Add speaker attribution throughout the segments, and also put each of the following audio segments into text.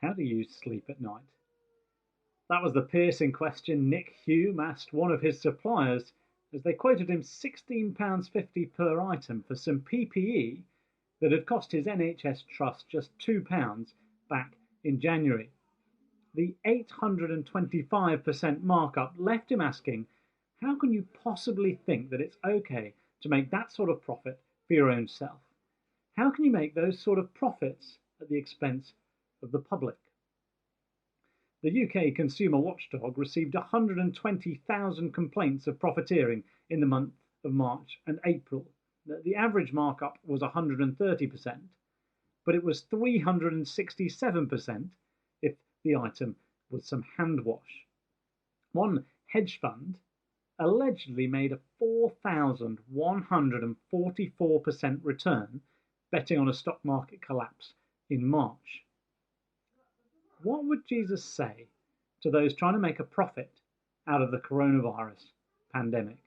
Speaker 1: How do you sleep at night? That was the piercing question Nick Hume asked one of his suppliers as they quoted him £16.50 per item for some PPE that had cost his NHS trust just £2 back in January. The 825% markup left him asking, how can you possibly think that it's okay to make that sort of profit for your own self? How can you make those sort of profits at the expense of the public? The UK Consumer Watchdog received 120,000 complaints of profiteering in the month of March and April. The average markup was 130%, but it was 367% if the item was some hand wash. One hedge fund allegedly made a 4,144% return betting on a stock market collapse in March. What would Jesus say to those trying to make a profit out of the coronavirus pandemic?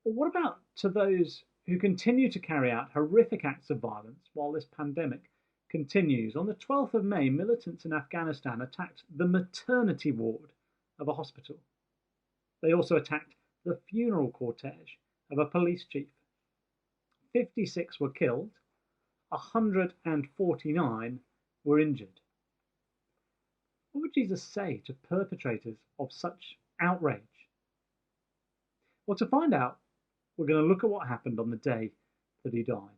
Speaker 1: Or what about to those who continue to carry out horrific acts of violence while this pandemic continues? On the 12th of May, militants in Afghanistan attacked the maternity ward of a hospital. They also attacked the funeral cortege of a police chief. 56 were killed, 149 were injured. What would Jesus say to perpetrators of such outrage? Well, to find out, we're going to look at what happened on the day that he died.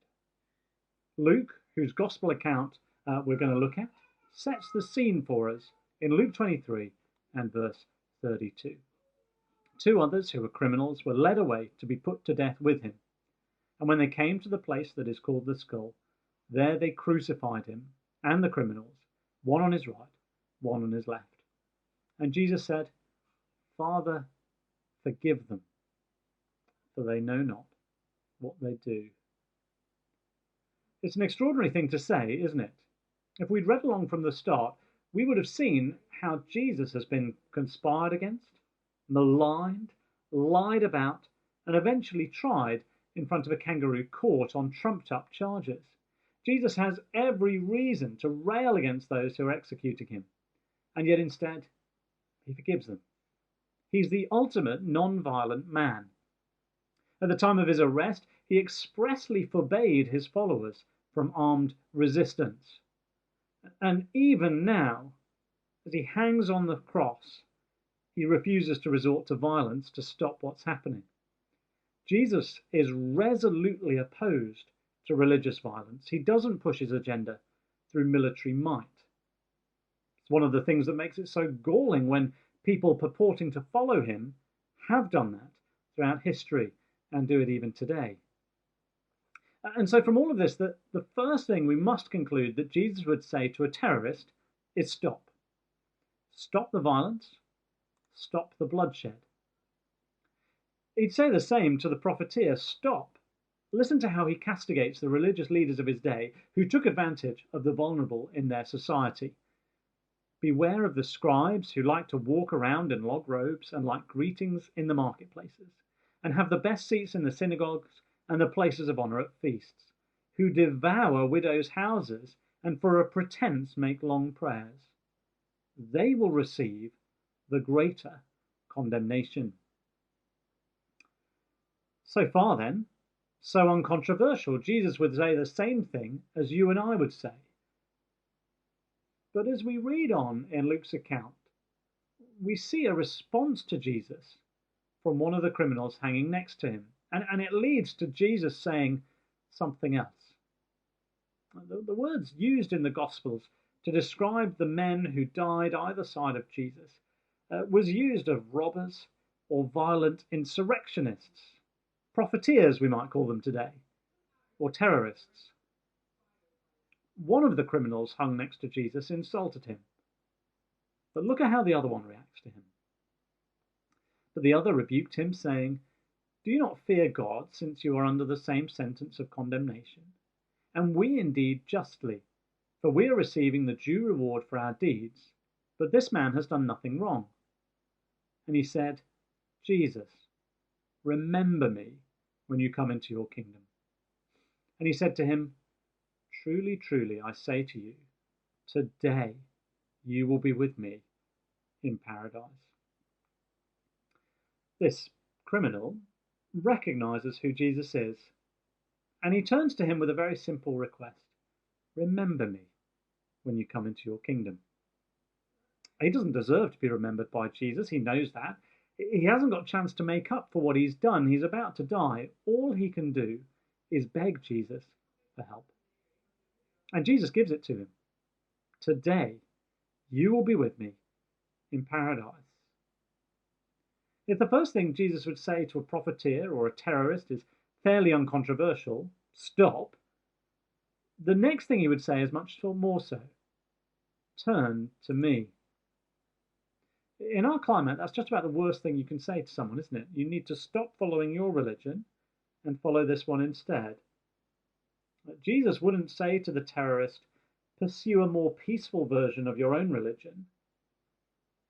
Speaker 1: Luke, whose gospel account we're going to look at, sets the scene for us in Luke 23 and verse 32. Two others who were criminals were led away to be put to death with him. And when they came to the place that is called the Skull, there they crucified him and the criminals, one on his right, one on his left. And Jesus said, Father, forgive them, for they know not what they do. It's an extraordinary thing to say, isn't it? If we'd read along from the start, we would have seen how Jesus has been conspired against, maligned, lied about, and eventually tried in front of a kangaroo court on trumped-up charges. Jesus has every reason to rail against those who are executing him, and yet instead, he forgives them. He's the ultimate non-violent man. At the time of his arrest, he expressly forbade his followers from armed resistance. And even now, as he hangs on the cross, he refuses to resort to violence to stop what's happening. Jesus is resolutely opposed to religious violence. He doesn't push his agenda through military might. It's one of the things that makes it so galling when people purporting to follow him have done that throughout history and do it even today. And so from all of this, the first thing we must conclude that Jesus would say to a terrorist is stop. Stop the violence, stop the bloodshed. He'd say the same to the profiteer, stop. Listen to how he castigates the religious leaders of his day who took advantage of the vulnerable in their society. Beware of the scribes who like to walk around in log robes and like greetings in the marketplaces, and have the best seats in the synagogues and the places of honor at feasts, who devour widows' houses and for a pretense make long prayers. They will receive the greater condemnation. So far then, so uncontroversial. Jesus would say the same thing as you and I would say. But as we read on in Luke's account, we see a response to Jesus from one of the criminals hanging next to him. And it leads to Jesus saying something else. The words used in the Gospels to describe the men who died either side of Jesus was used of robbers or violent insurrectionists, profiteers we might call them today, or terrorists. One of the criminals hung next to Jesus insulted him. But look at how the other one reacts to him. But the other rebuked him, saying, Do you not fear God, since you are under the same sentence of condemnation? And we indeed justly, for we are receiving the due reward for our deeds, but this man has done nothing wrong. And he said, Jesus, remember me when you come into your kingdom. And he said to him, Truly, truly, I say to you, today you will be with me in paradise. This criminal recognizes who Jesus is, and he turns to him with a very simple request. Remember me when you come into your kingdom. He doesn't deserve to be remembered by Jesus. He knows that. He hasn't got a chance to make up for what he's done. He's about to die. All he can do is beg Jesus for help. And Jesus gives it to him. Today, you will be with me in paradise. If the first thing Jesus would say to a profiteer or a terrorist is fairly uncontroversial, stop, the next thing he would say is much more so. Turn to me. In our climate, that's just about the worst thing you can say to someone, isn't it? You need to stop following your religion and follow this one instead. Jesus wouldn't say to the terrorist, pursue a more peaceful version of your own religion.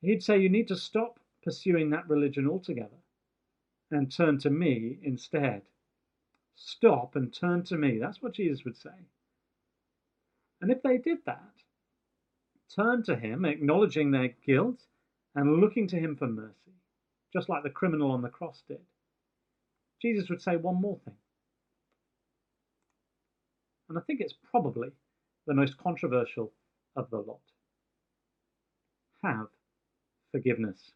Speaker 1: He'd say you need to stop pursuing that religion altogether and turn to me instead. Stop and turn to me. That's what Jesus would say. And if they did that, turn to him, acknowledging their guilt and looking to him for mercy, just like the criminal on the cross did, Jesus would say one more thing. And I think it's probably the most controversial of the lot. Have forgiveness.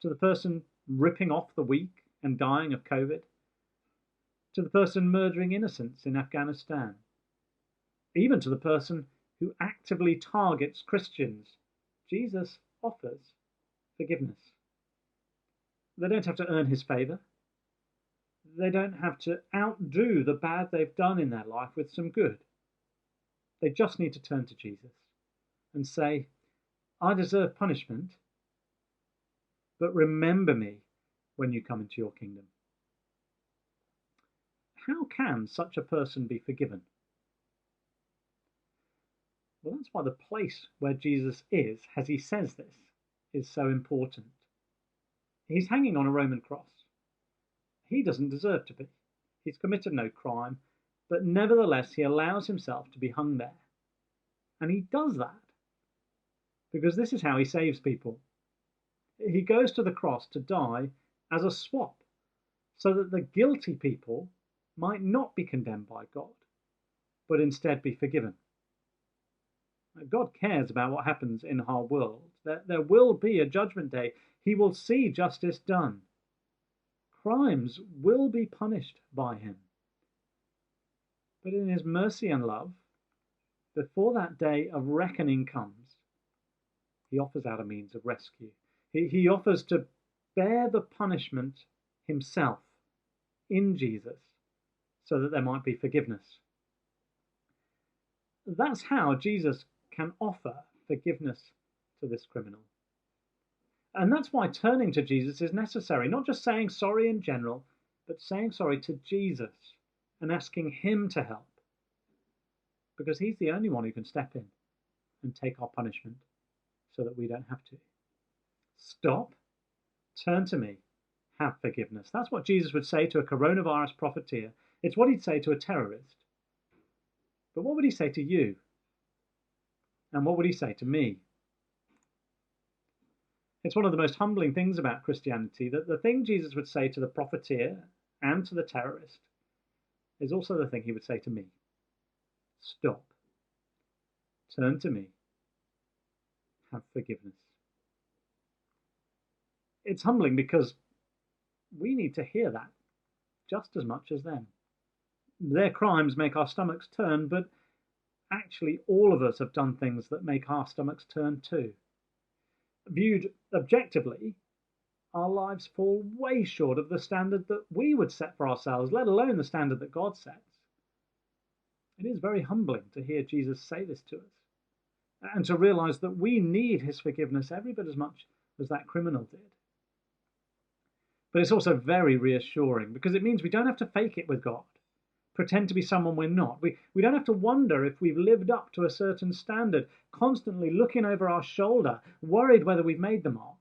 Speaker 1: To the person ripping off the weak and dying of COVID, to the person murdering innocents in Afghanistan, even to the person who actively targets Christians, Jesus offers forgiveness. They don't have to earn his favor. They don't have to outdo the bad they've done in their life with some good. They just need to turn to Jesus and say, I deserve punishment, but remember me when you come into your kingdom. How can such a person be forgiven? Well, that's why the place where Jesus is, as he says this, is so important. He's hanging on a Roman cross. He doesn't deserve to be. He's committed no crime, but nevertheless he allows himself to be hung there. And he does that because this is how he saves people. He goes to the cross to die as a swap, so that the guilty people might not be condemned by God, but instead be forgiven. God cares about what happens in our world. There will be a judgment day. He will see justice done. Crimes will be punished by him. But in his mercy and love, before that day of reckoning comes, he offers out a means of rescue. He offers to bear the punishment himself in Jesus so that there might be forgiveness. That's how Jesus can offer forgiveness to this criminal. And that's why turning to Jesus is necessary, not just saying sorry in general, but saying sorry to Jesus and asking him to help, because he's the only one who can step in and take our punishment so that we don't have to. Stop, turn to me, have forgiveness. That's what Jesus would say to a coronavirus profiteer. It's what he'd say to a terrorist. But what would he say to you? And what would he say to me? It's one of the most humbling things about Christianity that the thing Jesus would say to the profiteer and to the terrorist is also the thing he would say to me. Stop. Turn to me. Have forgiveness. It's humbling because we need to hear that just as much as them. Their crimes make our stomachs turn, but actually all of us have done things that make our stomachs turn too. Viewed objectively, our lives fall way short of the standard that we would set for ourselves, let alone the standard that God sets. It is very humbling to hear Jesus say this to us, and to realize that we need his forgiveness every bit as much as that criminal did. But it's also very reassuring because it means we don't have to fake it with God, pretend to be someone we're not. We don't have to wonder if we've lived up to a certain standard, constantly looking over our shoulder, worried whether we've made the mark.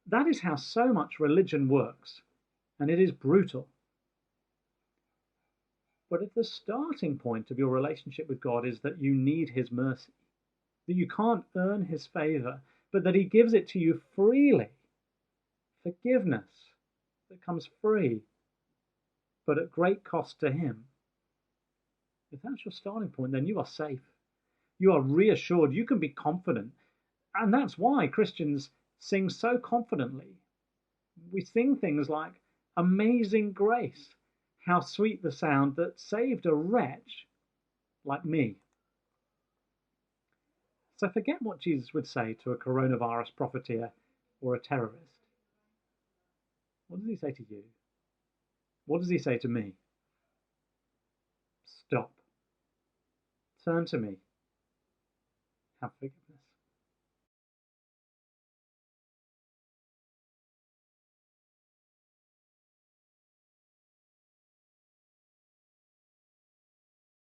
Speaker 1: That is how so much religion works, and it is brutal. But if the starting point of your relationship with God is that you need his mercy, that you can't earn his favor, but that he gives it to you freely, forgiveness that comes free, but at great cost to him, if that's your starting point, then you are safe. You are reassured. You can be confident. And that's why Christians sing so confidently. We sing things like, Amazing Grace, how sweet the sound that saved a wretch like me. So forget what Jesus would say to a coronavirus profiteer or a terrorist. What does he say to you? What does he say to me? Stop. Turn to me. Have forgiveness.